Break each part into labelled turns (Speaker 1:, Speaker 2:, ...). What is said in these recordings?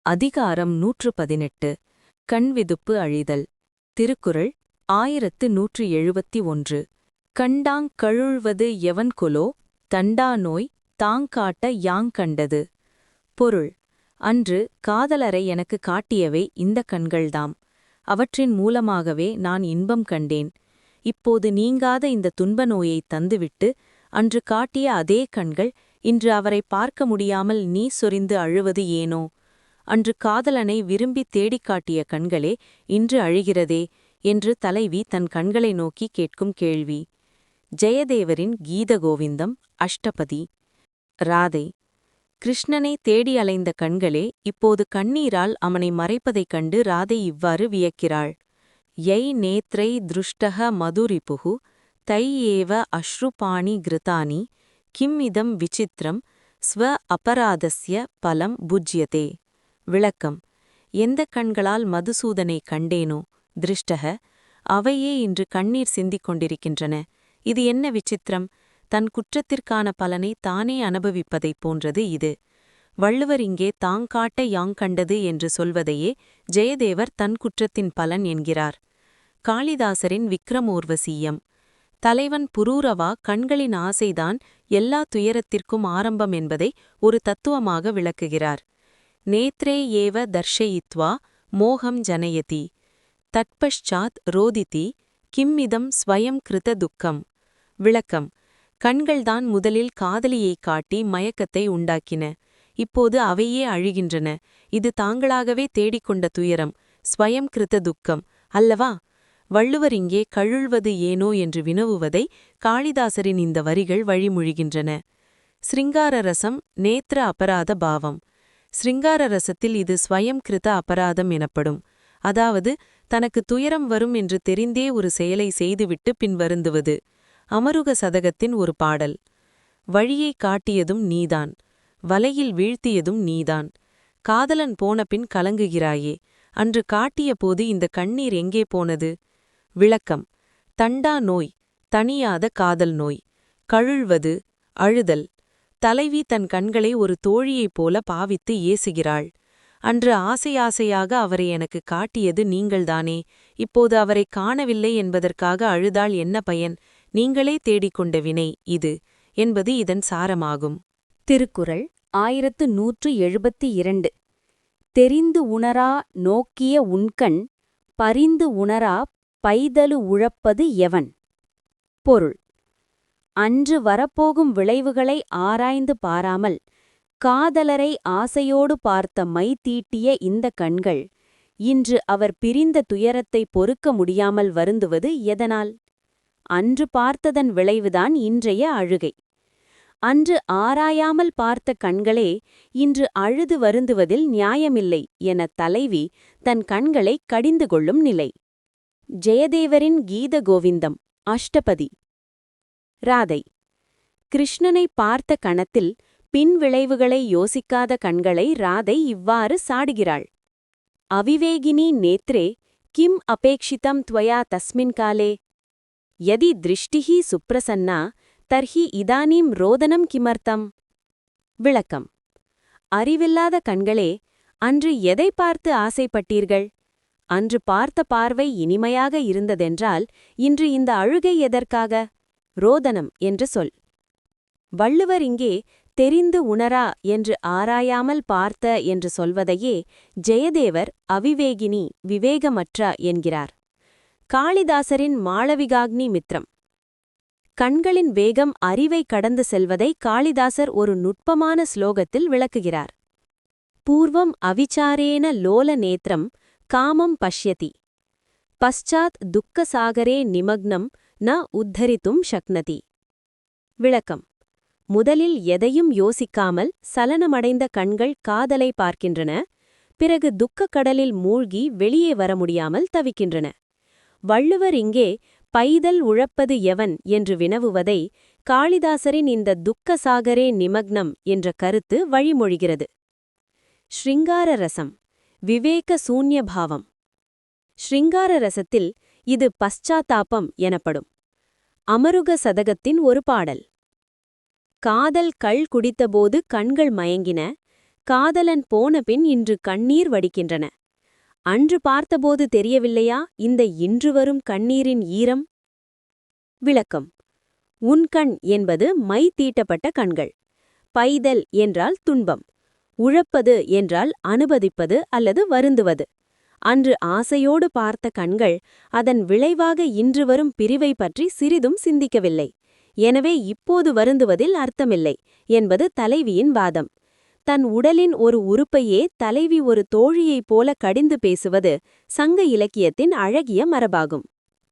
Speaker 1: அதிகாரம் 118 கண்விதுப்பு அழிதல். திருக்குறள் 1171. கண்டாங் கழுழ்வது எவன்கொலோ தண்டா நோய் தாங்காட்ட யாங்கண்டது. பொருள்: அன்று காதலரை எனக்கு காட்டியவை இந்த கண்கள்தாம். அவற்றின் மூலமாகவே நான் இன்பம் கண்டேன். இப்போது நீங்காத இந்த துன்ப நோயைத் தந்துவிட்டு அன்று காட்டிய அதே கண்கள் இன்று அவரை பார்க்க முடியாமல் நீ சொரிந்து அழுவது ஏனோ? அன்று காதலனை விரும்பித் தேடிக் காட்டிய கண்களே இன்று அழுகிறதே என்று தலைவி தன் கண்களை நோக்கி கேட்கும் கேள்வி. ஜெயதேவரின் கீதகோவிந்தம் அஷ்டபதி. ராதை: கிருஷ்ணனை தேடி அலைந்த கண்களே இப்போது கண்ணீரால் அவனை மறைப்பதைக் கண்டு ராதை இவ்வாறு வியக்கிறாள். யை நேத்ரை திருஷ்டக மதுரிபுகு தை ஏவ அஸ்ருபாணி கிருதானி கிம் இதம் விசித்திரம் ஸ்வ அபராதஸ்ய பலம் புஜ்யதே. விளக்கம்: எந்தக் கண்களால் மதுசூதனை கண்டேனோ திருஷ்டக, அவையே இன்று கண்ணீர் சிந்திக் கொண்டிருக்கின்றன. இது என்ன விசித்திரம்! தன் குற்றத்திற்கான பலனை தானே அனுபவிப்பதைப் போன்றது இது. வள்ளுவர் இங்கே தாங்காட்ட யாங்கண்டது என்று சொல்வதையே ஜெயதேவர் தன் குற்றத்தின் பலன் என்கிறார். காளிதாசரின் விக்ரமோர்வசீயம். தலைவன் புரூரவா கண்களின் ஆசைதான் எல்லா துயரத்திற்கும் ஆரம்பம் என்பதை ஒரு தத்துவமாக விளக்குகிறார். நேத்ரே ஏவ தர்ஷயித்வா மோகம் ஜனயதி தட்பஷ்சாத் ரோதிதி கிம்மிதம் ஸ்வயம் கிருத துக்கம். விளக்கம்: கண்கள்தான் முதலில் காதலியைக் காட்டி மயக்கத்தை உண்டாக்கின. இப்போது அவையே அழுகின்றன. இது தாங்களாகவே தேடிக்கொண்ட துயரம், ஸ்வயம் கிருத துக்கம் அல்லவா? வள்ளுவர் இங்கே கழுழ்வது ஏனோ என்று வினவுவதை காளிதாசரின் இந்த வரிகள் வழிமொழிகின்றன. சிருங்கார ரசம் நேத்ர அபராத பாவம். சிருங்கார ரசத்தில் இது ஸ்வயம் கிருத அபராதம் எனப்படும். அதாவது தனக்கு துயரம் வரும் என்று தெரிந்தே ஒரு செயலை செய்துவிட்டு பின் வருந்துவது. அமருக சதகத்தின் ஒரு பாடல். வழியை காட்டியதும் நீதான், வலையில் வீழ்த்தியதும் நீதான். காதலன் போனபின் கலங்குகிறாயே, அன்று காட்டிய போது இந்த கண்ணீர் எங்கே போனது? விளக்கம்: தண்டா நோய், தணியாத காதல் நோய். கழுழ்வது, அழுதல். தலைவி தன் கண்களை ஒரு தோழியைப் போல பாவித்து ஏசுகிறாள். அன்று ஆசையாக அவரை எனக்கு காட்டியது நீங்கள்தானே, இப்போது அவரை காணவில்லை என்பதற்காக அழுதால் என்ன பயன்? நீங்களே தேடிக்கொண்ட வினை இது என்பது இதன் சாரமாகும்.
Speaker 2: திருக்குறள் 1172. தெரிந்து உணரா நோக்கிய உண்கண் பரிந்து உணரா பைதலு உழப்பது எவன். பொருள்: அன்று வரப்போகும் விளைவுகளை ஆராய்ந்து பாராமல் காதலரை ஆசையோடு பார்த்த மை தீட்டிய இந்த கண்கள் இன்று அவர் பிரிந்த துயரத்தை பொறுக்க முடியாமல் வருந்துவது எதனால்? அன்று பார்த்ததன் விளைவுதான் இன்றைய அழுகை. அன்று ஆராயாமல் பார்த்த கண்களே இன்று அழுது வருந்துவதில் நியாயமில்லை என தலைவி தன் கண்களை கடிந்து கொள்ளும் நிலை. ஜெயதேவரின் கீதகோவிந்தம் அஷ்டபதி. ராதை: கிருஷ்ணனை பார்த்த கணத்தில் பின் விளைவுகளை யோசிக்காத கண்களை ராதை இவ்வாறு சாடுகிறாள். அவிவேகினி நேத்ரே கிம் அபேக்ஷிதம் த்வயா தஸ்மின் காலே யதி திருஷ்டிஹி சுப்ரசன்னா தர்ஹி இதானீம் ரோதனம் கிமர்த்தம். விளக்கம்: அறிவில்லாத கண்களே, அன்று எதை பார்த்து ஆசைப்பட்டீர்கள்? அன்று பார்த்த பார்வை இனிமையாக இருந்ததென்றால் இன்று இந்த அழுகை எதற்காக? ரோதனம் என்று சொல். வள்ளுவர் இங்கே தெரிந்து உணரா என்று ஆராயாமல் பார்த்த என்று சொல்வதையே ஜெயதேவர் அவிவேகினி விவேகமற்ற என்கிறார். காளிதாசரின் மாளவிகாக்னி மித்ரம். கண்களின் வேகம் அறிவை கடந்து செல்வதை காளிதாசர் ஒரு நுட்பமான ஸ்லோகத்தில் விளக்குகிறார். பூர்வம் அவிச்சாரேன லோல நேத்ரம் காமம் பஷ்யதி பశ్చాத் துக்கசாகரே நிமக்னம் ந உத்தரித்தும் சக்னதி. விளக்கம்: முதலில் எதையும் யோசிக்காமல் சலனமடைந்த கண்கள் காதலை பார்க்கின்றன. பிறகு துக்கக் கடலில் மூழ்கி வெளியே வர முடியாமல் தவிக்கின்றன. வள்ளுவர் இங்கே பைதல் உழப்பது எவன் என்று வினவுவதை காளிதாசரின் இந்த துக்கசாகரே நிமக்னம் என்ற கருத்து வழிமொழிகிறது. ஸ்ருங்கார ரசம் விவேக சூன்யபாவம். ஸ்ருங்கார ரசத்தில் இது பశ్చాத்தாபம் எனப்படும். அமருக சதகத்தின் ஒரு பாடல். காதல் கள் குடித்தபோது கண்கள் மயங்கின, காதலன் போனபின் இன்று கண்ணீர் வடிக்கின்றன. அன்று பார்த்தபோது தெரியவில்லையா இந்த இன்று வரும் கண்ணீரின் ஈரம்? விளக்கம்: உன்கண் என்பது மை தீட்டப்பட்ட கண்கள். பைதல் என்றால் துன்பம். உழப்பது என்றால் அனுபதிப்பது அல்லது வருந்துவது. அன்று ஆசையோடு பார்த்த கண்கள் அதன் விளைவாக இன்று வரும் பிரிவை பற்றி சிறிதும் சிந்திக்கவில்லை. எனவே இப்போது வருந்துவதில் அர்த்தமில்லை என்பது தலைவியின் வாதம். தன் உடலின் ஒரு உறுப்பையே தலைவி ஒரு தோழியைப் போல கடிந்து பேசுவது சங்க இலக்கியத்தின் அழகிய மரபாகும்.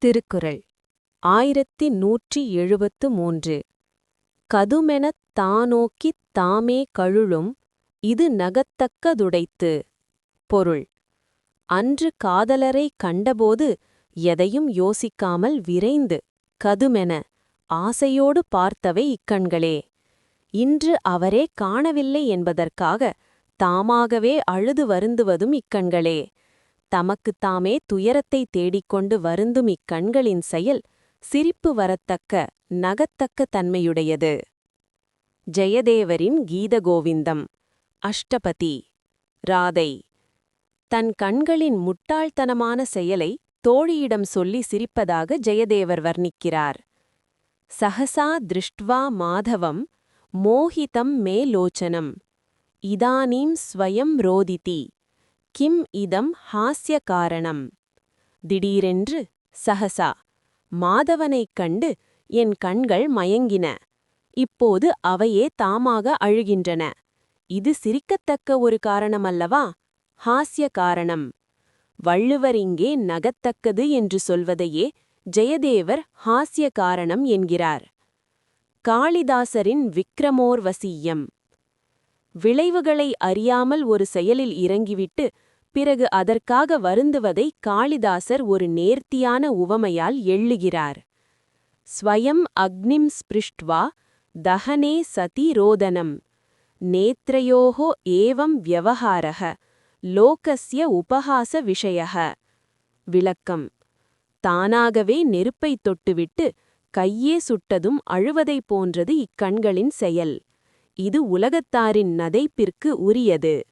Speaker 1: திருக்குறள் 1173. கதுமெனத் தானோக்கித் தாமே கழுழும் இது நகத்தக்கதுடைத்து. பொருள்: அன்று காதலரை கண்டபோது எதையும் யோசிக்காமல் விரைந்து கதுமென ஆசையோடு பார்த்தவை இக்கண்களே. இன்று அவரே காணவில்லை என்பதற்காக தாமாகவே அழுது வருந்துவதும் இக்கண்களே. தமக்குத் தாமே துயரத்தை தேடிக்கொண்டு வருந்தும் இக்கண்களின் செயல் சிரிப்பு வரத்தக்க நகத்தக்க தன்மையுடையது. ஜெயதேவரின் கீதகோவிந்தம். அஷ்டபதி. ராதை தன் கண்களின் முட்டாள்தனமான செயலை தோழியிடம் சொல்லி சிரிப்பதாக ஜெயதேவர் வர்ணிக்கிறார். சஹசா திருஷ்ட்வா மாதவம் மோஹிதம் மே லோச்சனம் இதானீம் ஸ்வயம் ரோதிதி கிம் இதம் ஹாஸ்ய காரணம். திடீரென்று சஹசா மாதவனைக் கண்டு என் கண்கள் மயங்கின. இப்போது அவையே தாமாக அழுகின்றன. இது சிரிக்கத்தக்க ஒரு காரணமல்லவா? ஹாஸ்ய காரணம். வள்ளுவர் இங்கே நகத்தக்கது என்று சொல்வதையே ஜெயதேவர் ஹாஸ்ய காரணம் என்கிறார். காளிதாசரின் விக்ரமோர்வசீயம். விளைவுகளை அறியாமல் ஒரு செயலில் இறங்கிவிட்டு பிறகு அதற்காக வருந்துவதை காளிதாசர் ஒரு நேர்த்தியான உவமையால் எள்ளுகிறார். ஸ்வயம் அக்னிம் ஸ்பிருஷ்ட்வா தஹனே சதி ரோதனம் நேத்ரயோஹோ ஏவம் வியவஹாரஹ லோகஸ்ய உபஹாச விஷயஹ. விளக்கம்: தானாகவே நெருப்பைத் தொட்டுவிட்டு கையே சுட்டதும் அழுவதைப் போன்றது இக்கண்களின் செயல். இது உலகத்தாரின் நதைப்பிற்கு உரியது.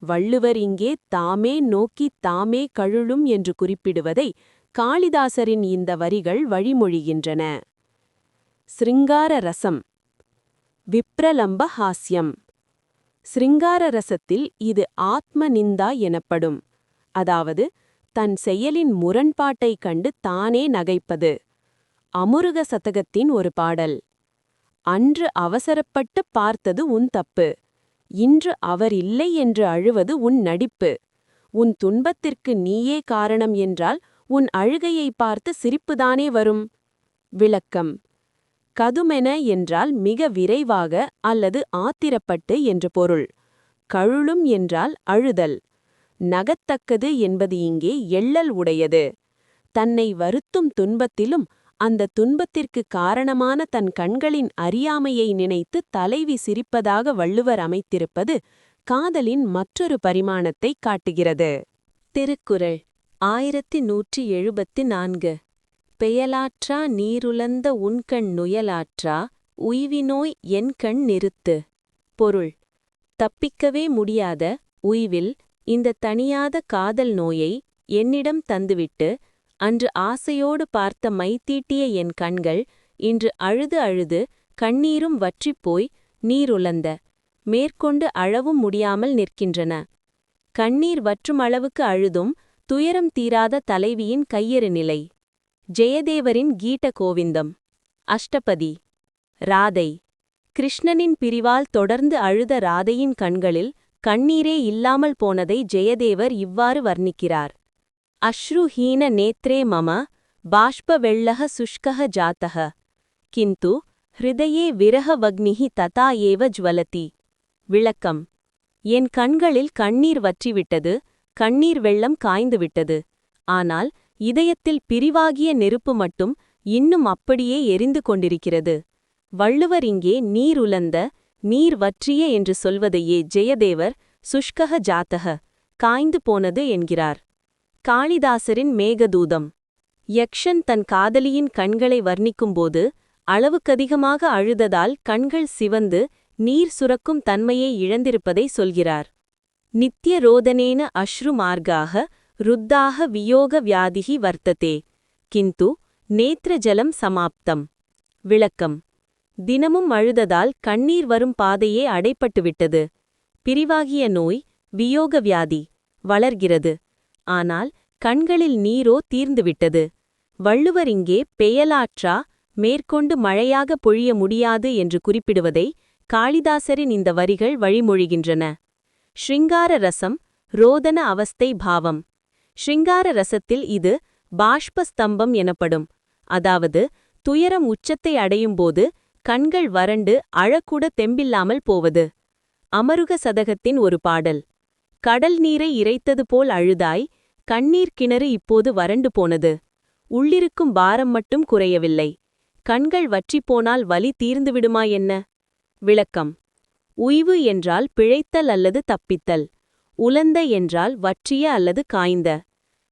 Speaker 1: வள்ளுவர் இங்கே தாமே நோக்கித் தாமே கழுழும் என்று குறிப்பிடுவதை காளிதாசரின் இந்த வரிகள் வழிமொழிகின்றன. சிருங்கார ரசம். விப்ரலம்ப ஹாஸ்யம். சிருங்கார ரசத்தில் இது ஆத்ம நிந்தா எனப்படும். அதாவது தன் செயலின் முரண்பாட்டைக் கண்டு தானே நகைப்பது. அமுருக சதகத்தின் ஒரு பாடல். அன்று அவசரப்பட்டு பார்த்தது உன் தப்பு. இன்று அவர் இல்லை என்று அழுவது உன் நடிப்பு. உன் துன்பத்திற்கு நீயே காரணம் என்றால் உன் அழுகையை பார்த்து சிரிப்புதானே வரும். விளக்கம்: கதுமென என்றால் மிக விரைவாக அல்லது ஆத்திரப்பட்டு என்று பொருள். கழுழும் என்றால் அழுதல். நகத்தக்கது என்பது இங்கே எள்ளல் உடையது. தன்னை வருத்தும் துன்பத்திலும் அந்த துன்பத்திற்கு காரணமான தன் கண்களின் அறியாமையை நினைத்து தலைவி சிரிப்பதாக வள்ளுவர் அமைத்திருப்பது காதலின் மற்றொரு பரிமாணத்தைக் காட்டுகிறது. திருக்குறள் 1174. பெயலாற்றா நீருலந்த உன்கண் நுயலாற்றா உய்வினோய் என்கண் நிறுத்து. பொருள்: தப்பிக்கவே முடியாத உய்வில் இந்த தணியாத காதல் நோயை என்னிடம் தந்துவிட்டு அன்று ஆசையோடு பார்த்த மைத்தீட்டிய என் கண்கள் இன்று அழுது அழுது கண்ணீரும் வற்றிப்போய் நீருலந்த மேற்கொண்டு அழவும் முடியாமல் நிற்கின்றன. கண்ணீர் வற்றும் அளவுக்கு அழுதும் துயரம் தீராத தலைவியின் கையறு நிலை. ஜெயதேவரின் கீட கோவிந்தம். அஷ்டபதி. ராதை கிருஷ்ணனின் பிரிவால் தொடர்ந்து அழுத ராதையின் கண்களில் கண்ணீரே இல்லாமல் போனதை ஜெயதேவர் இவ்வாறு வர்ணிக்கிறார். அஸ்ருஹீன நேத்ரே மம பாஷ்ப வெள்ளக சுஷ்கஹ ஜாத்தஹ கிந்து ஹிருதயே விரஹ வக்னிஹி ததா ஏவ ஜ்வலதி. விளக்கம்: என் கண்களில் கண்ணீர் வற்றிவிட்டது, கண்ணீர் வெள்ளம் காய்ந்துவிட்டது. ஆனால் இதயத்தில் பிரிவாகிய நெருப்பு மட்டும் இன்னும் அப்படியே எரிந்து கொண்டிருக்கிறது. வள்ளுவர் இங்கே நீர் உலந்த, நீர் வற்றிய என்று சொல்வதையே ஜெயதேவர் சுஷ்கஹ ஜாத்தஹ காய்ந்து போனது என்கிறார். காளிதாசரின் மேகதூதம். யக்ஷன் தன் காதலியின் கண்களை வர்ணிக்கும்போது அளவுக்கதிகமாக அழுததால் கண்கள் சிவந்து
Speaker 2: நீர் சுரக்கும் தன்மையை இழந்திருப்பதை சொல்கிறார். நித்ய ரோதனேன அஸ்ரு மார்காக ருத்தாக வியோக வியாதிகி வர்த்ததே கிந்து நேத்ரஜலம் சமாப்தம். விளக்கம்: தினமும் அழுததால் கண்ணீர் வரும் பாதையே அடைப்பட்டுவிட்டது. பிரிவாகிய நோய், வியோக வியாதி வளர்கிறது. ஆனால் கண்களில் நீரோ தீர்ந்துவிட்டது. வள்ளுவர் இங்கே பெயலாற்றா மேற்கொண்டு மழையாக பொழிய முடியாது என்று குறிப்பிடுவதை காளிதாசரின் இந்த வரிகள் வழிமொழிகின்றன. ஸ்ருங்கார ரசம், ரோதன அவஸ்தை பாவம். ஸ்ருங்கார ரசத்தில் இது பாஷ்பஸ்தம்பம் எனப்படும். அதாவது துயரம் உச்சத்தை அடையும்போது கண்கள் வறண்டு அழக்கூட தெம்பில்லாமல் போவது. அமருக சதகத்தின் ஒரு பாடல்: கடல் நீரை இறைத்தது போல் அழுதாய், கண்ணீர் கிணறு இப்போது வறண்டு போனது. உள்ளிருக்கும் பாரம் மட்டும் குறையவில்லை. கண்கள் வற்றிப்போனால் வலி தீர்ந்துவிடுமா என்ன? விளக்கம்: உய்வு என்றால் பிழைத்தல் அல்லது தப்பித்தல். உலந்த என்றால் வற்றிய அல்லது காய்ந்த.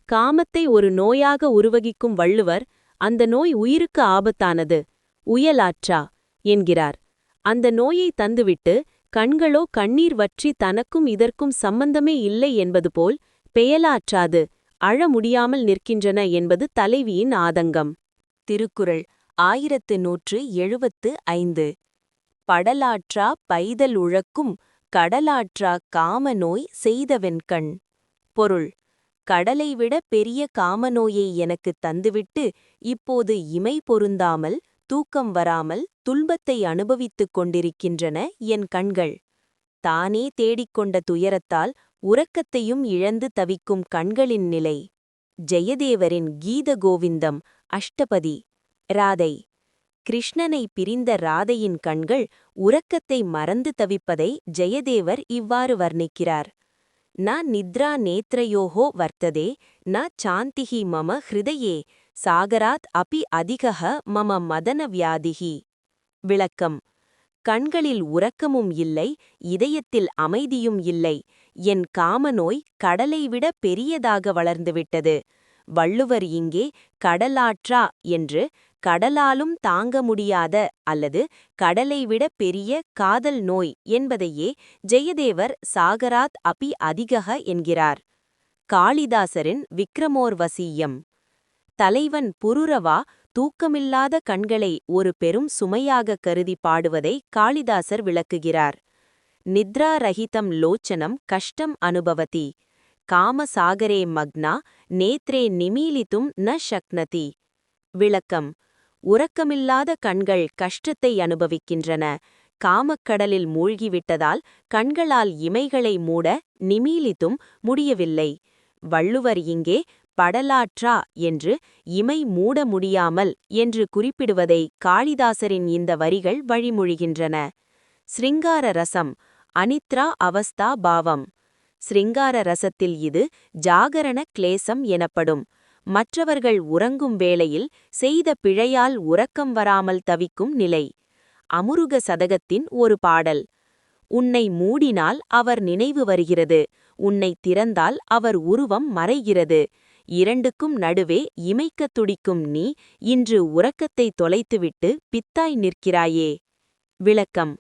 Speaker 2: காமத்தை ஒரு நோயாக உருவகிக்கும் வள்ளுவர் அந்த நோய் உயிருக்கு ஆபத்தானது, உயலாற்றா என்கிறார். அந்த நோயை தந்துவிட்டு கண்களோ கண்ணீர் வற்றி தனக்கும் இதற்கும் சம்பந்தமே இல்லை என்பது போல் பெயலாற்றாது அழ முடியாமல் நிற்கின்றன என்பது தலைவியின் ஆதங்கம்.
Speaker 1: திருக்குறள் 1175. படலாற்றா பைதல் உழக்கும் கடலாற்றா காமநோய் செய்தவென்கண். பொருள்: கடலைவிட பெரிய காமநோயை எனக்குத் தந்துவிட்டு இப்போது இமை பொருந்தாமல், தூக்கம் வராமல் துன்பத்தை அனுபவித்துக் கொண்டிருக்கின்றன என் கண்கள். தானே தேடிக்கொண்ட துயரத்தால் உறக்கத்தையும் இழந்து தவிக்கும் கண்களின் நிலை. ஜெயதேவரின் கீத கோவிந்தம் அஷ்டபதி. ராதை. கிருஷ்ணனை பிரிந்த ராதையின் கண்கள் உறக்கத்தை மறந்து தவிப்பதை ஜெயதேவர் இவ்வாறு வர்ணிக்கிறார்: ந நித்ரா நேத்ரயோஹோ வர்த்ததே ந சாந்திஹி மம ஹிருதயே சாகராத் அபி அதிகஹ மம மதன வியாதிஹி. விளக்கம்: கண்களில் உறக்கமும் இல்லை, இதயத்தில் அமைதியும் இல்லை. என் காமநோய் கடலைவிட பெரியதாக வளர்ந்துவிட்டது. வள்ளுவர் இங்கே கடலாற்றா என்று கடலாலும் தாங்க முடியாத அல்லது கடலைவிட பெரிய காதல் நோய் என்பதையே ஜெயதேவர் சாகராத் அபி அதிகஹ என்கிறார். காளிதாசரின் விக்ரமோர்வசீயம். தலைவன் புருரவா தூக்கமில்லாத கண்களை ஒரு பெரும் சுமையாகக் கருதி பாடுவதை காளிதாசர் விளக்குகிறார். நித்ராரஹிதம் லோச்சனம் கஷ்டம் அனுபவதி காமசாகரே மக்னா நேத்ரே நிமீலித்தும் ந ஷக்னதி. விளக்கம்: உறக்கமில்லாத கண்கள் கஷ்டத்தை அனுபவிக்கின்றன. காமக்கடலில் மூழ்கிவிட்டதால் கண்களால் இமைகளை மூட நிமீலித்தும் முடியவில்லை. வள்ளுவர் இங்கே படலாற்றா என்று இமை மூட முடியாமல் என்று குறிப்பிடுவதை காளிதாசரின் இந்த வரிகள் வழிமொழிகின்றன. ஸ்ருங்கார ரசம் அனித்ரா அவஸ்தா பாவம். ஸ்ருங்கார ரசத்தில் இது ஜாகரண கிளேசம் எனப்படும். மற்றவர்கள் உறங்கும் வேளையில் செய்த பிழையால் உறக்கம் வராமல் தவிக்கும் நிலை. அமுருக சதகத்தின் ஒரு பாடல்: உன்னை மூடினால் அவர் நினைவு வருகிறது, உன்னை திறந்தால் அவர் உருவம் மறைகிறது. இரண்டுக்கும் நடுவே இமைக்கத் துடிக்கும் நீ இன்று உறக்கத்தை தொலைத்துவிட்டு பித்தாய் நிற்கிறாயே. விளக்கம்: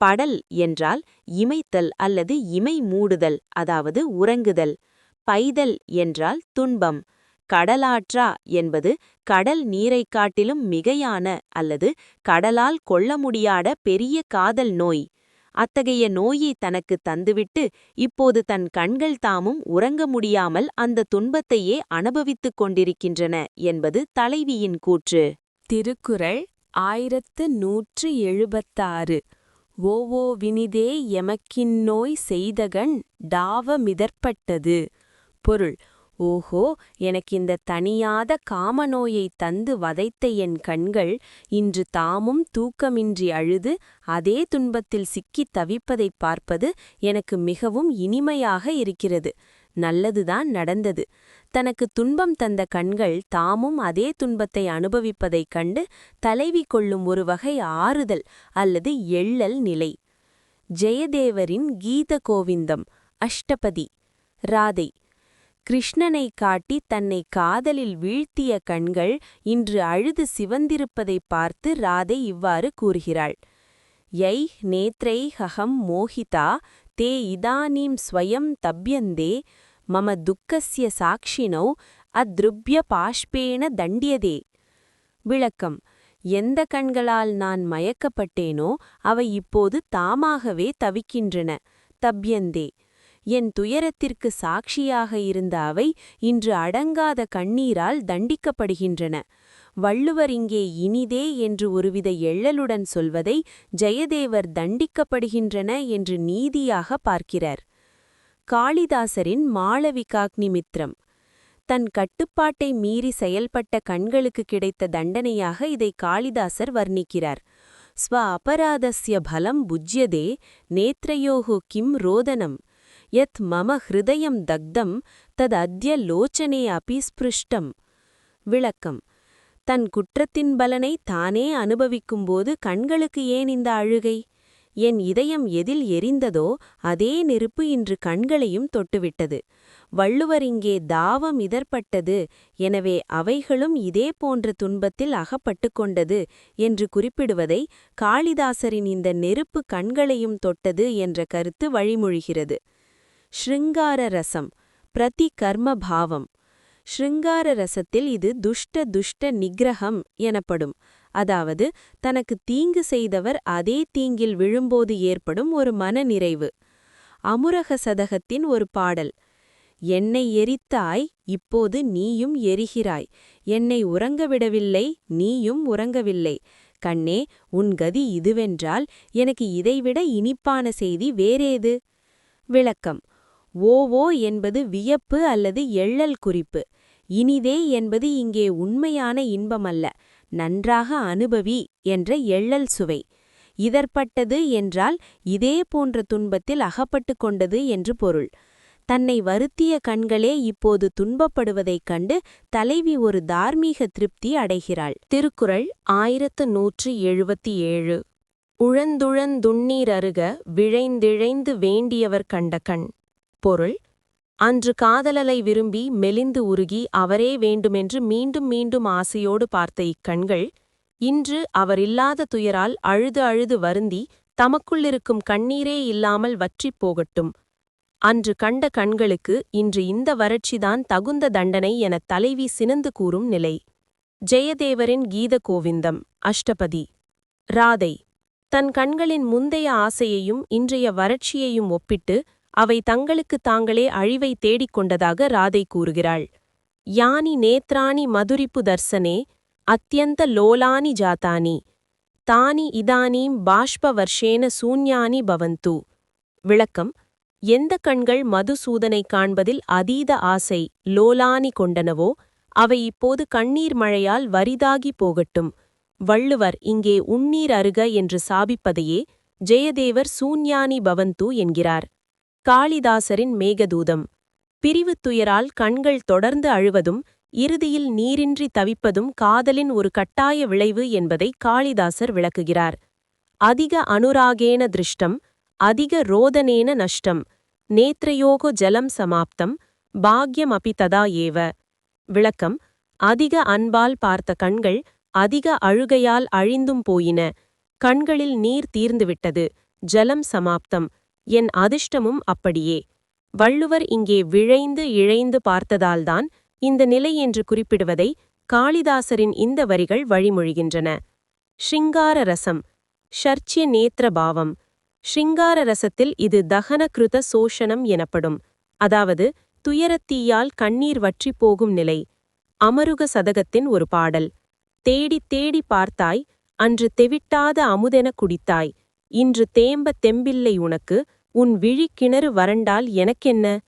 Speaker 1: படல் என்றால் இமைத்தல் அல்லது இமை மூடுதல், அதாவது உறங்குதல். பைதல் என்றால் துன்பம். கடலாற்றா என்பது கடல் நீரைக் காட்டிலும் மிகையான அல்லது கடலால் கொள்ள முடியாத பெரிய காதல் நோய். அத்தகைய நோயை தனக்கு தந்துவிட்டு இப்போது தன் கண்கள் தாமும் உறங்க முடியாமல் அந்த துன்பத்தையே அனுபவித்துக் கொண்டிருக்கின்றன என்பது தலைவியின் கூற்று.
Speaker 2: திருக்குறள் 1176. ஓவோ வினிதே எமக்கின்னோய் செய்தகண் டாவ மிதற்பட்டது. பொருள்: ஓஹோ, எனக்கு இந்த தணியாத காமநோயை தந்து வதைத்த என் கண்கள் இன்று தாமும் தூக்கமின்றி அழுது அதே துன்பத்தில் சிக்கித் தவிப்பதைப் பார்ப்பது எனக்கு மிகவும் இனிமையாக இருக்கிறது. நல்லதுதான் நடந்தது. தனக்கு துன்பம் தந்த கண்கள் தாமும் அதே துன்பத்தை அனுபவிப்பதைக் கண்டு தலைவி கொள்ளும் ஒரு வகை ஆறுதல் அல்லது எள்ளல் நிலை. ஜெயதேவரின் கீத கோவிந்தம் அஷ்டபதி. ராதை. கிருஷ்ணனை காட்டி தன்னை காதலில் வீழ்த்திய கண்கள் இன்று அழுது சிவந்திருப்பதைப் பார்த்து ராதை இவ்வாறு கூறுகிறாள்: யை நேத்ரை ஹகம் மோஹிதா தே இதானீம் ஸ்வயம் தப்யந்தே மம துக்கஸ்ய சாட்சினோ அத்ருப்ய பாஷ்பேன தண்டியதே. விளக்கம்: எந்த கண்களால் நான் மயக்கப்பட்டேனோ அவை இப்போது தாமாகவே தவிக்கின்றன. தப்யந்தே. என் துயரத்திற்கு சாட்சியாக இருந்த அவை இன்று அடங்காத கண்ணீரால் தண்டிக்கப்படுகின்றன. வள்ளுவர் இங்கே இனிதே என்று ஒருவித எள்ளலுடன் சொல்வதை ஜெயதேவர் தண்டிக்கப்படுகின்றன என்று நீதியாக பார்க்கிறார். காளிதாசரின் மாளவிகாக்னிமித்ரம். தன் கட்டுப்பாட்டை மீறி செயல்பட்ட கண்களுக்கு கிடைத்த தண்டனையாக இதை காளிதாசர் வர்ணிக்கிறார். ஸ்வ அபராதஸ்ய பலம் புஜ்யதே நேத்ரயோஹு கிம் ரோதனம் யத் மம ஹிருதயம் தக்தம் தத் அத்ய லோச்சனே அபி ஸ்பிருஷ்டம். விளக்கம்: தன் குற்றத்தின் பலனை தானே அனுபவிக்கும்போது கண்களுக்கு ஏன் இந்த அழுகை? என் இதயம் எதில் எரிந்ததோ அதே நெருப்பு இன்று கண்களையும் தொட்டுவிட்டது. வள்ளுவர் இங்கே தாவம் இதற்பட்டது, எனவே அவைகளும் இதே போன்ற துன்பத்தில் அகப்பட்டு கொண்டது என்று குறிப்பிடுவதை காளிதாசரின் இந்த நெருப்பு கண்களையும் தொட்டது என்ற கருத்து வழிமொழிகிறது. ஸ்ருங்கார ரசம். பிரதி கர்ம பாவம். ஸ்ருங்கார ரசத்தில் இது துஷ்ட நிகிரகம் எனப்படும். அதாவது தனக்கு தீங்கு செய்தவர் அதே தீங்கில் விழும்போது ஏற்படும் ஒரு மனநிறைவு. அமுரக சதகத்தின் ஒரு பாடல்: என்னை எரித்தாய், இப்போது நீயும் எரிகிறாய். என்னை உறங்கவிடவில்லை, நீயும் உறங்கவில்லை. கண்ணே, உன் கதி இதுவென்றால் எனக்கு இதைவிட இனிப்பான செய்தி வேறேது? விளக்கம்: ஓ என்பது வியப்பு அல்லது எள்ளல் குறிப்பு. இனிதே என்பது இங்கே உண்மையான இன்பமல்ல, நன்றாக அனுபவி என்ற எள்ளல் சுவை. இதற்பட்டது என்றால் இதே போன்ற துன்பத்தில் அகப்பட்டு கொண்டது என்று பொருள். தன்னை வருத்திய கண்களே இப்போது துன்பப்படுவதைக் கண்டு தலைவி ஒரு தார்மீக திருப்தி அடைகிறாள். திருக்குறள் 1177. உழந்துழந்துண்ணீரருக விழைந்திழைந்து வேண்டியவர் கண்ட கண். பொருள்: அன்று காதலலை விரும்பி மெலிந்து உருகி அவரே வேண்டுமென்று மீண்டும் மீண்டும் ஆசையோடு பார்த்த இக்கண்கள் இன்று அவர் இல்லாத துயரால் அழுது அழுது வருந்தி தமக்குள்ளிருக்கும் கண்ணீரே இல்லாமல் வற்றிப் போகட்டும். அன்று கண்ட கண்களுக்கு இன்று இந்த வறட்சிதான் தகுந்த தண்டனை எனத் தலைவி சினந்து கூறும் நிலை. ஜெயதேவரின் கீத கோவிந்தம். அஷ்டபதி. ராதை தன் கண்களின் முந்தைய ஆசையையும் இன்றைய வறட்சியையும் ஒப்பிட்டு அவை தங்களுக்கு தாங்களே அழிவை தேடிக் கொண்டதாக ராதை கூறுகிறாள். யானி நேத்ராணி மதுரிப்பு தர்சனே அத்யந்த லோலானி ஜாத்தானி தானி இதானீம் பாஷ்ப வர்ஷேன சூன்யானி பவந்து. விளக்கம்: எந்த கண்கள் மதுசூதனை காண்பதில் அதீத ஆசை லோலானி கொண்டனவோ அவை இப்போது கண்ணீர் மழையால் வரிதாகி போகட்டும். வள்ளுவர் இங்கே உண்ணீர் அருக என்று சாபிப்பதையே ஜெயதேவர் சூன்யானி பவந்து என்கிறார். காளிதாசரின் மேகதூதம். பிரிவுத் துயரால் கண்கள் தொடர்ந்து அழுவதும் இறுதியில் நீரின்றி தவிப்பதும் காதலின் ஒரு கட்டாய விளைவு என்பதை காளிதாசர் விளக்குகிறார். அதிக அனுராகேன திருஷ்டம் அதிக ரோதனேன நஷ்டம் நேத்ரயோகோ ஜலம் சமாப்தம் பாக்யம் அபி ததா ஏவ. விளக்கம்: அதிக அன்பால் பார்த்த கண்கள் அதிக அழுகையால் அழிந்தும் போயின. கண்களில் நீர் தீர்ந்துவிட்டது. ஜலம் சமாப்தம். என் அதிர்ஷ்டமும் அப்படியே. வள்ளுவர் இங்கே விழைந்து இழைந்து பார்த்ததால்தான் இந்த நிலை என்று குறிப்பிடுவதை காளிதாசரின் இந்த வரிகள் வழிமொழிகின்றன. ஷிங்கார ரசம். ஷர்ச்சிய நேத்ர பாவம். ஷிங்கார ரசத்தில் இது தகனகிருத சோஷனம் எனப்படும். அதாவது துயரத்தீயால் கண்ணீர் வற்றிப் போகும் நிலை. அமருக சதகத்தின் ஒரு பாடல்: தேடித் தேடி பார்த்தாய், அன்று தெவிட்டாத அமுதென குடித்தாய், இன்று தேம்ப தெம்பில்லை உனக்கு, உன் விழிக் கிணறு வறண்டால் எனக்கென்ன?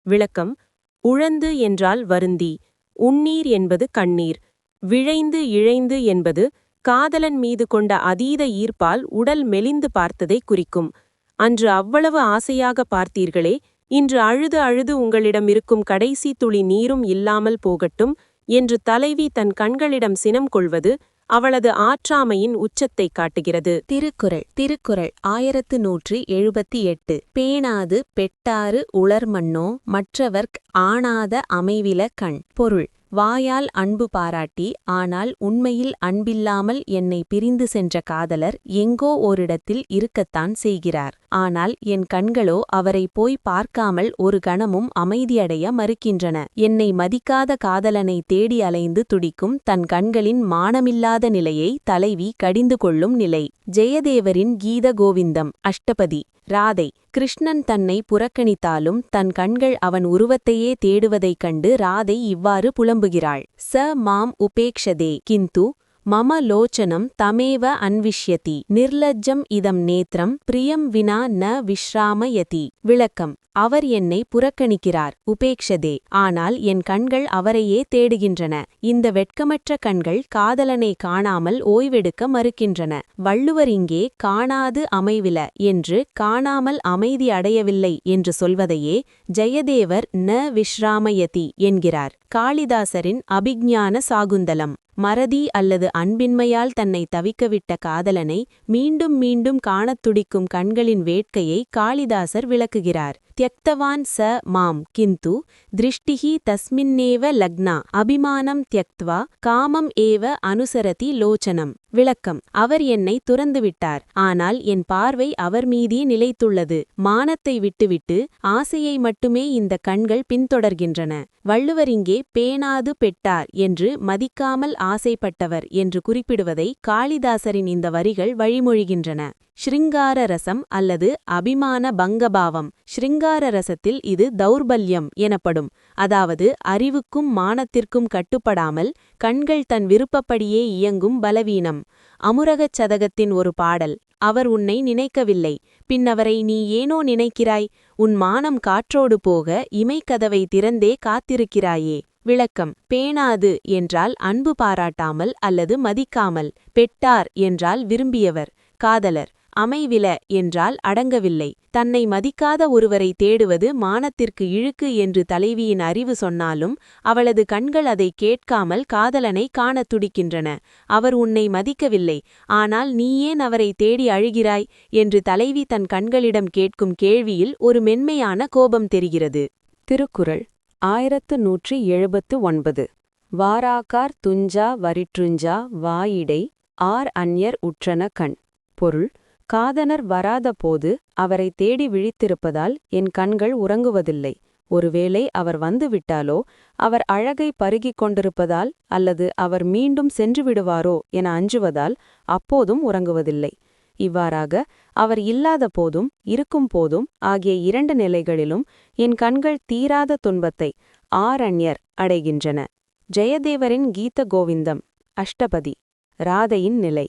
Speaker 2: விளக்கம்: உழந்து என்றால் வருந்தி, உண்ணீர் என்பது கண்ணீர், விழைந்து இழைந்து என்பது காதலன் மீது கொண்ட அதீத ஈர்ப்பால் உடல் மெலிந்து பார்த்ததை குறிக்கும். அன்று அவ்வளவு ஆசையாக பார்த்தீர்களே, இன்று அழுது அழுது உங்களிடம் இருக்கும் கடைசி துளி நீரும் இல்லாமல் போகட்டும் என்று தலைவி தன் கண்களிடம் சினம் கொள்வது அவளது ஆற்றாமையின் உச்சத்தைக் காட்டுகிறது. திருக்குறள் 1178. பேணாது பெட்டாறு உளர்மன்னோ மற்றவர்க் ஆணாத அமைவில கண். பொருள்: வாயால் அன்பு பாராட்டி ஆனால் உண்மையில் அன்பில்லாமல் என்னை பிரிந்து சென்ற காதலர் எங்கோ ஓரிடத்தில் இருக்கத்தான் செய்கிறார். ஆனால் என் கண்களோ அவரை போய் பார்க்காமல் ஒரு கணமும் அமைதியடைய மறுக்கின்றன. என்னை மதிக்காத காதலனை தேடி அலைந்து துடிக்கும் தன் கண்களின் மானமில்லாத நிலையை தலைவி கடிந்து கொள்ளும் நிலை. ஜெயதேவரின் கீத கோவிந்தம் அஷ்டபதி. ராதை. கிருஷ்ணன் தன்னை புறக்கணித்தாலும் தன் கண்கள் அவன் உருவத்தையே தேடுவதைக் கண்டு ராதை இவ்வாறு புலம்புகிறாள். ச மாம் உபேக்ஷதே கிந்து மம லோச்சனம் தமேவ அன்விஷ்யதி நிர்லஜ்ஜம் இதம் நேத்ரம் பிரியம் வினா ந விஷ்ராமயதி. விளக்கம். அவர் என்னை புறக்கணிக்கிறார் உபேக்ஷதே, ஆனால் என் கண்கள் அவரையே தேடுகின்றன. இந்த வெட்கமற்ற கண்கள் காதலனை காணாமல் ஓய்வெடுக்க மறுக்கின்றன. வள்ளுவர் இங்கே காணாது அமைவில என்று காணாமல் அமைதி அடையவில்லை என்று சொல்வதையே ஜெயதேவர் ந விஷ்ராமயதி என்கிறார். காளிதாசரின் அபிஞான சாகுந்தலம். மறதி அல்லது அன்பின்மையால் தன்னை தவிக்கவிட்ட காதலனை மீண்டும் மீண்டும் காணத் துடிக்கும் கண்களின் வேட்கையை காளிதாசர் விளக்குகிறார். தியக்தவான் ச மாம் கிந்து திருஷ்டிஹி தஸ்மின்னேவ லக்னா அபிமானம் தியக்த்வா காமம் ஏவ அனுசரதி லோச்சனம். விளக்கம். அவர் என்னை துறந்துவிட்டார், ஆனால் என் பார்வை அவர் மீதே நிலைத்துள்ளது. மானத்தை விட்டுவிட்டு ஆசையை மட்டுமே இந்த கண்கள் பின்தொடர்கின்றன. வள்ளுவர் இங்கே பேணாது பெட்டார் என்று மதிக்காமல் ஆசைப்பட்டவர் என்று குறிப்பிடுவதை காளிதாசரின் இந்த வரிகள் வழிமொழிகின்றன. ஸ்ருங்கார ரசம் அல்லது அபிமான பங்கபாவம். ஸ்ருங்கார ரசத்தில் இது தௌர்பல்யம் எனப்படும். அதாவது அறிவுக்கும் மானத்திற்கும் கட்டுப்படாமல் கண்கள் தன் விருப்பப்படியே இயங்கும் பலவீனம். அமுரகச் சதகத்தின் ஒரு பாடல். அவர் உன்னை நினைக்கவில்லை, பின்னவரை நீ ஏனோ நினைக்கிறாய். உன் மானம் காற்றோடு போக இமைக்கதவை திறந்தே காத்திருக்கிறாயே. விளக்கம். பேணாது என்றால் அன்பு பாராட்டாமல் அல்லது மதிக்காமல். பெட்டார் என்றால் விரும்பியவர், காதலர். அமைவில என்றால் அடங்கவில்லை. தன்னை மதிக்காத ஒருவரை தேடுவது மானத்திற்கு இழுக்கு என்று தலைவியின் அறிவு சொன்னாலும் அவளது கண்கள் அதை கேட்காமல் காதலனை காணத் துடிக்கின்றன. அவர் உன்னை மதிக்கவில்லை, ஆனால் நீ ஏன் அவரை தேடி அழுகிறாய் என்று தலைவி தன் கண்களிடம் கேட்கும் கேள்வியில் ஒரு மென்மையான கோபம் தெரிகிறது. திருக்குறள் 1179. வாராக்கார் துஞ்சா வரிற்றுஞ்சா வாயிடை ஆர் அந்யர் உற்றன கண். பொருள். காதலர் வராத போது அவரை தேடி விழித்திருப்பதால் என் கண்கள் உறங்குவதில்லை. ஒருவேளை அவர் வந்துவிட்டாலோ, அவர் அழகை பருகிக் கொண்டிருப்பதால் அல்லது அவர் மீண்டும் சென்று விடுவாரோ என அஞ்சுவதால் அப்போதும் உறங்குவதில்லை. இவ்வாறாக அவர் இல்லாத போதும் இருக்கும் போதும் ஆகிய இரண்டு நிலைகளிலும் என் கண்கள் தீராத துன்பத்தை ஆரண்யர் அடைகின்றன. ஜெயதேவரின் கீத கோவிந்தம் அஷ்டபதி. ராதையின் நிலை.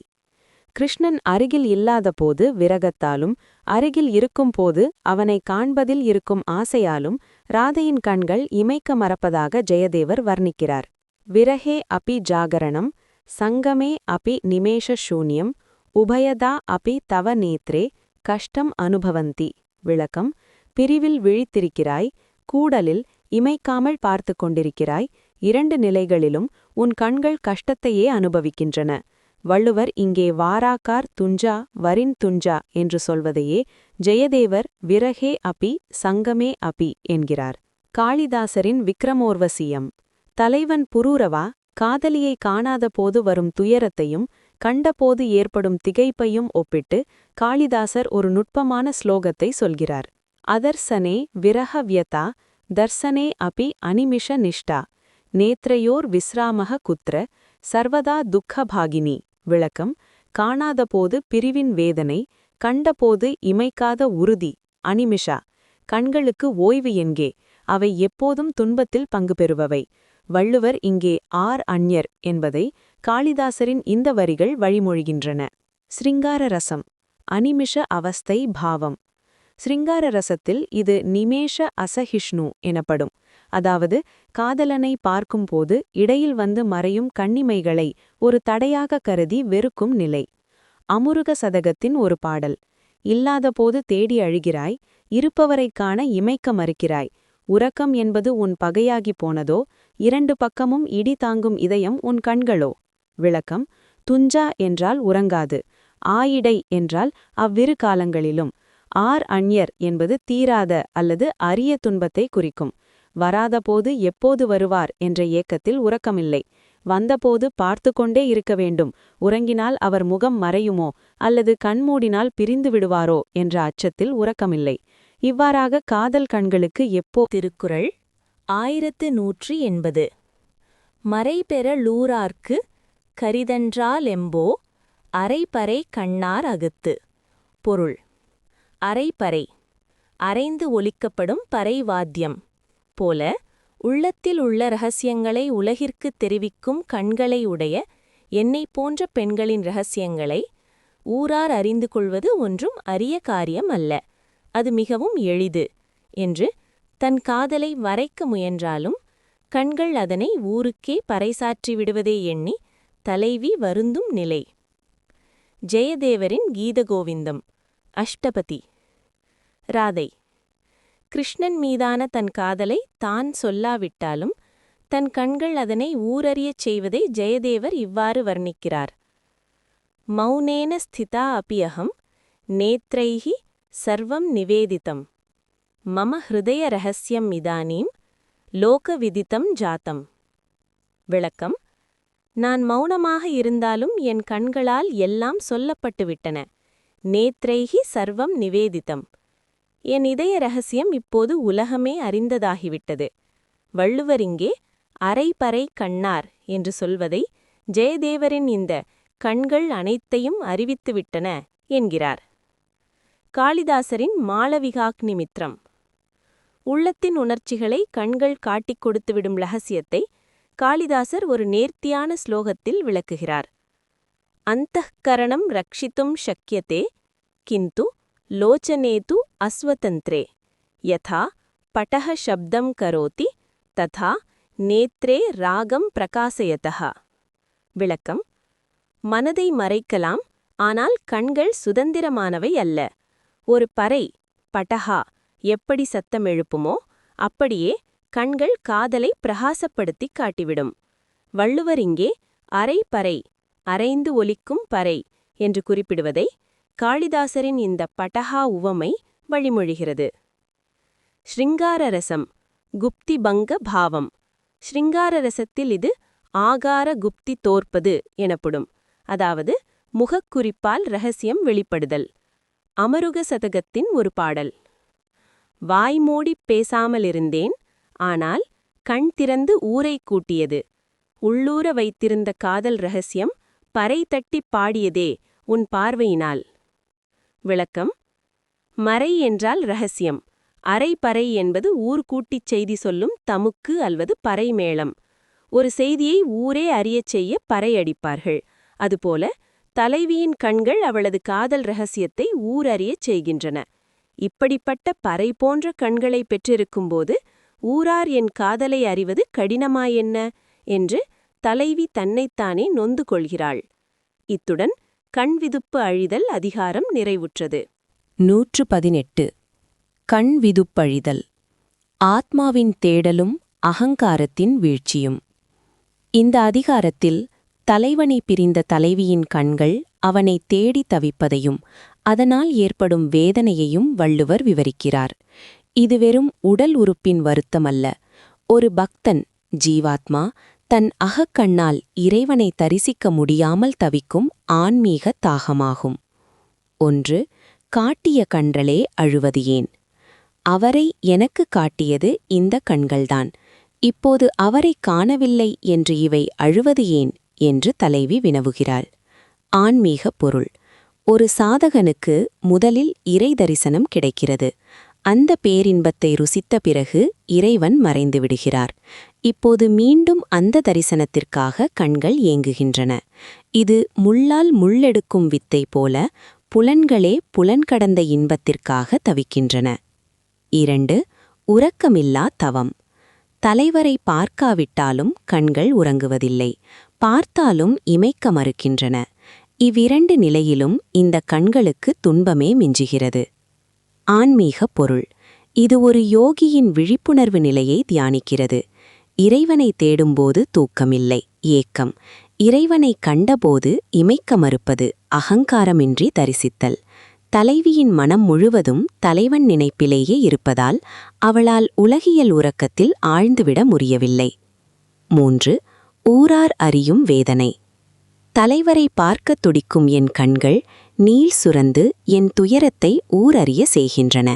Speaker 2: கிருஷ்ணன் அருகில் இல்லாதபோது விரகத்தாலும் அருகில் இருக்கும்போது அவனை காண்பதில் இருக்கும் ஆசையாலும் ராதையின் கண்கள் இமைக்க மறப்பதாக ஜெயதேவர் வர்ணிக்கிறார். விரஹே அபி ஜாகரணம் சங்கமே அபி நிமேஷ சூன்யம் உபயதா அபி தவ நேத்ரே கஷ்டம் அனுபவந்தி. விளக்கம். பிரிவில் விழித்திருக்கிறாய், கூடலில் இமைக்காமல் பார்த்து கொண்டிருக்கிறாய். இரண்டு நிலைகளிலும் உன் கண்கள் கஷ்டத்தையே அனுபவிக்கின்றன. வள்ளுவர் இங்கே வாராக்கார் துஞ்சா வரின் துஞ்சா என்று சொல்வதையே ஜெயதேவர் விரஹே அபி சங்கமே அபி என்கிறார். காளிதாசரின் விக்ரமோர்வசியம். தலைவன் புரூரவா காதலியை காணாத போது வரும் துயரத்தையும் கண்டபோது ஏற்படும் திகைப்பையும் ஒப்பிட்டு காளிதாசர் ஒரு நுட்பமான ஸ்லோகத்தை சொல்கிறார். அதர்சனே விரஹவ்யதா தர்சனே அபி அனிமிஷ நிஷ்டா நேத்ரயோர் விஸ்ராமக குத்ர சர்வதா துக்கபாகினி. விளக்கம். காணாதபோது பிரிவின் வேதனை, கண்டபோது இமைக்காத உறுதி அனிமிஷா. கண்களுக்கு ஓய்வு என்கே, அவை எப்போதும் துன்பத்தில் பங்கு பெறுபவை. வள்ளுவர் இங்கே ஆர் அந்யர் என்பதை காளிதாசரின் இந்த வரிகள் வழிமொழிகின்றன. ஸ்ருங்கார ரசம். அனிமிஷ அவஸ்தை பாவம். ஸ்ருங்கார ரசத்தில் இது நிமேஷ அசஹிஷ்ணு எனப்படும். அதாவது காதலனை பார்க்கும்போது இடையில் வந்து மறையும் கண்ணிமைகளை ஒரு தடையாக கருதி வெறுக்கும் நிலை. அமுருக சதகத்தின் ஒரு பாடல். இல்லாதபோது தேடி அழுகிறாய், இருப்பவரைக் காண இமைக்க மறுக்கிறாய். உறக்கம் என்பது உன் பகையாகி போனதோ, இரண்டு பக்கமும் இடி தாங்கும் இதயம் உன் கண்களோ. விளக்கம். துஞ்சா என்றால் உறங்காது, ஆயிடை என்றால் அவ்விரு காலங்களிலும். ஆர் அந்யர் என்பது தீராத அல்லது அரிய துன்பத்தை குறிக்கும்.
Speaker 3: வராதபோது எப்போது வருவார் என்ற ஏக்கத்தில் உறக்கமில்லை. வந்தபோது பார்த்து கொண்டே இருக்க வேண்டும், உறங்கினால் அவர் முகம் மறையுமோ அல்லது கண்மூடினால் பிரிந்து விடுவாரோ என்ற அச்சத்தில் உறக்கமில்லை. இவ்வாறாக காதல் கண்களுக்கு
Speaker 1: திருக்குறள் 1180. மறைபெற லூரார்க்கு கரிதன்றாலெம்போ அரைபறை கண்ணார் அகுத்து. பொருள்: அரைபறை, அரைந்து ஒலிக்கப்படும் பறை வாத்தியம் போல உள்ளத்தில் உள்ள இரகசியங்களை உலகிற்குத் தெரிவிக்கும் கண்களை உடைய என்னைப் போன்ற பெண்களின் இரகசியங்களை ஊரார் அறிந்து கொள்வது ஒன்றும் அரிய காரியம் அல்ல, அது மிகவும் எளிது என்று தன் காதலை வரைக்க முயன்றாலும் கண்கள் அதனை ஊருக்கே பறைசாற்றி விடுவதை எண்ணி தலைவி வருந்தும் நிலை. ஜெயதேவரின் கீதகோவிந்தம். அஷ்டபதி. ராதை கிருஷ்ணன் மீதான தன் காதலை தான் சொல்லாவிட்டாலும் தன் கண்கள் அதனை ஊரறியச் செய்வதை ஜெயதேவர் இவ்வாறு வர்ணிக்கிறார்: மௌனேன ஸ்திதா அபியகம் நேத்ரைஹி சர்வம் நிவேதிதம் மம ஹிருதய ரகசியம் இதானீம் லோகவிதித்தம் ஜாத்தம். விளக்கம்: நான் மௌனமாக இருந்தாலும் என் கண்களால் எல்லாம் சொல்லப்பட்டுவிட்டன. நேத்ரைஹி சர்வம் நிவேதிதம், என் இதய ரகசியம் இப்போது உலகமே அறிந்ததாகிவிட்டது. வள்ளுவர் இங்கே அரைபறை கண்ணார் என்று சொல்வதை ஜெயதேவரின் இந்த கண்கள் அனைத்தையும் அறிவித்துவிட்டன என்கிறார். காளிதாசரின் மாளவிகாக்னிமித்ரம். உள்ளத்தின் உணர்ச்சிகளை கண்கள் காட்டிக் கொடுத்துவிடும் இரகசியத்தை காளிதாசர் ஒரு நேர்த்தியான ஸ்லோகத்தில் விளக்குகிறார். அந்தఃகரணம் ரக்ஷித்தும் ஷக்யதே கிந்து லோச்சனேது அஸ்வதந்திரே யதா படஹ சப்தம் கரோதி ததா நேத்ரே ராகம் பிரகாசயதஹ. விளக்கம்: மனதை மறைக்கலாம், ஆனால் கண்கள் சுதந்திரமானவை அல்ல. ஒரு பறை படஹா எப்படி சத்தம் எழுப்புமோ அப்படியே கண்கள் காதலை பிரகாசப்படுத்திக் காட்டிவிடும். வள்ளுவர் இங்கே அரைபறை, அரைந்து ஒலிக்கும் பறை என்று குறிப்பிடுவதை காளிதாசரின் இந்த படஹா உவமை வழிமொழிகிறது. ஸ்ருங்கார ரசம். குப்தி பங்க பாவம். ஸ்ருங்கார ரசத்தில் இது ஆகார குப்தி தோற்பது எனப்படும், அதாவது முகக்குறிப்பால் இரகசியம் வெளிப்படுதல். அமருக சதகத்தின் ஒரு பாடல். வாய்மூடிப் பேசாமலிருந்தேன், ஆனால் கண் திறந்து ஊரை கூட்டியது. உள்ளூர வைத்திருந்த காதல் இரகசியம் பறை தட்டிப் பாடியதே உன் பார்வையினால். விளக்கம்: மறை என்றால் இரகசியம், அரைபறை என்பது ஊர் கூட்டிச் செய்தி சொல்லும் தமுக்கு அல்லது பறை மேளம். ஒரு செய்தியை ஊரே அறியச் செய்ய பறை அடிப்பார்கள். அதுபோல தலைவியின் கண்கள் அவளது காதல் இரகசியத்தை ஊரறியச் செய்கின்றன. இப்படிப்பட்ட பறை போன்ற கண்களை பெற்றிருக்கும்போது ஊரார் என் காதலை அறிவது கடினமாயென்ன என்று தலைவி தன்னைத்தானே நொந்து கொள்கிறாள். இத்துடன் கண்விதுப்பு அழிதல் அதிகாரம் நிறைவுற்றது.
Speaker 2: 118. கண்விதுப்பழிதல். ஆத்மாவின் தேடலும் அகங்காரத்தின் வீழ்ச்சியும். இந்த அதிகாரத்தில் தலைவனை பிரிந்த தலைவியின் கண்கள் அவனை தேடி தவிப்பதையும் அதனால் ஏற்படும் வேதனையையும் வள்ளுவர் விவரிக்கிறார். இது வெறும் உடல் உறுப்பின் வருத்தமல்ல, ஒரு பக்தன் ஜீவாத்மா தன் அகக்கண்ணால் இறைவனை தரிசிக்க முடியாமல் தவிக்கும் ஆன்மீக தாகமாகும். 1. காட்டிய கண்களே அழுவது ஏன்? அவரை எனக்கு காட்டியது இந்த கண்கள்தான். இப்போது அவரை காணவில்லை என்று இவை அழுவது ஏன் என்று தலைவி வினவுகிறாள். ஆன்மீக பொருள். ஒரு சாதகனுக்கு முதலில் இறை தரிசனம் கிடைக்கிறது. அந்த பேரின்பத்தை ருசித்த பிறகு இறைவன் மறைந்துவிடுகிறார். இப்போது மீண்டும் அந்த தரிசனத்திற்காக கண்கள் ஏங்குகின்றன. இது முள்ளால் முள்ளெடுக்கும் வித்தை போல புலன்களே புலன்கடந்த இன்பத்திற்காக தவிக்கின்றன. 2. உறக்கமில்லா தவம். தலைவரை பார்க்காவிட்டாலும் கண்கள் உறங்குவதில்லை, பார்த்தாலும் இமைக்க மறுக்கின்றன. இவ்விரண்டு நிலையிலும் இந்த கண்களுக்கு துன்பமே மிஞ்சுகிறது. ஆன்மீக பொருள். இது ஒரு யோகியின் விழிப்புணர்வு நிலையை தியானிக்கிறது. இறைவனை தேடும்போது தூக்கமில்லை, ஏக்கம். இறைவனை கண்டபோது இமைக்க மறுப்பது, அகங்காரமின்றி தரிசித்தல். தலைவியின் மனம் முழுவதும் தலைவன் நினைப்பிலேயே இருப்பதால் அவளால் உலகியல் உறக்கத்தில் ஆழ்ந்துவிட முடியவில்லை. 3. ஊரார் அறியும் வேதனை. தலைவரை பார்க்கத் துடிக்கும் என் கண்கள் நீள் சுரந்து என் துயரத்தை ஊரறிய செய்கின்றன.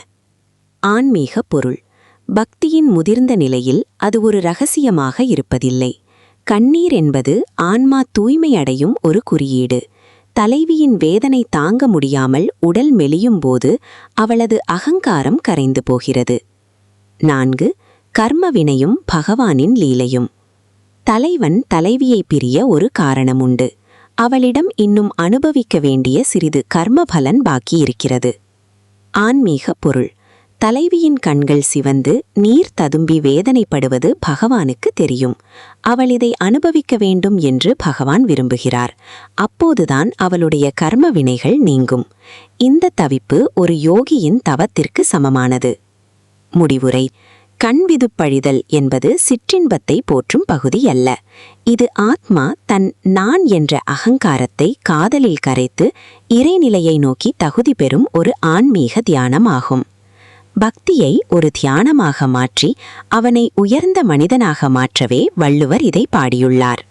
Speaker 2: ஆன்மீக பொருள். பக்தியின் முதிர்ந்த நிலையில் அது ஒரு இரகசியமாக இருப்பதில்லை. கண்ணீர் என்பது ஆன்மா தூய்மையடையும் ஒரு குறியீடு. தலைவியின் வேதனை தாங்க முடியாமல் உடல் மெலியும்போது அவளது அகங்காரம் கரைந்து போகிறது. 4. கர்மவினையும் பகவானின் லீலையும். தலைவன் தலைவியை பிரிய ஒரு காரணமுண்டு. அவளிடம் இன்னும் அனுபவிக்க வேண்டிய சிறிது கர்மபலன் பாக்கியிருக்கிறது. ஆன்மீக பொருள். தலைவியின் கண்கள் சிவந்து நீர் ததும்பி வேதனைப்படுவது பகவானுக்கு தெரியும். அவள் இதை அனுபவிக்க வேண்டும் என்று பகவான் விரும்புகிறார். அப்போதுதான் அவளுடைய கர்ம வினைகள் நீங்கும். இந்த தவிப்பு ஒரு யோகியின் தவத்திற்கு சமமானது. முடிவுரை. கண்விதுப்பழிதல் என்பது சிற்றின்பத்தை போற்றும் பகுதி அல்ல. இது ஆத்மா தன் நான் என்ற அகங்காரத்தை காதலில் கரைத்து இறைநிலையை நோக்கி தகுதி பெறும் ஒரு ஆன்மீக தியானமாகும். பக்தியை ஒரு தியானமாக மாற்றி அவனை உயர்ந்த மனிதனாக மாற்றவே வள்ளுவர் இதை பாடியுள்ளார்.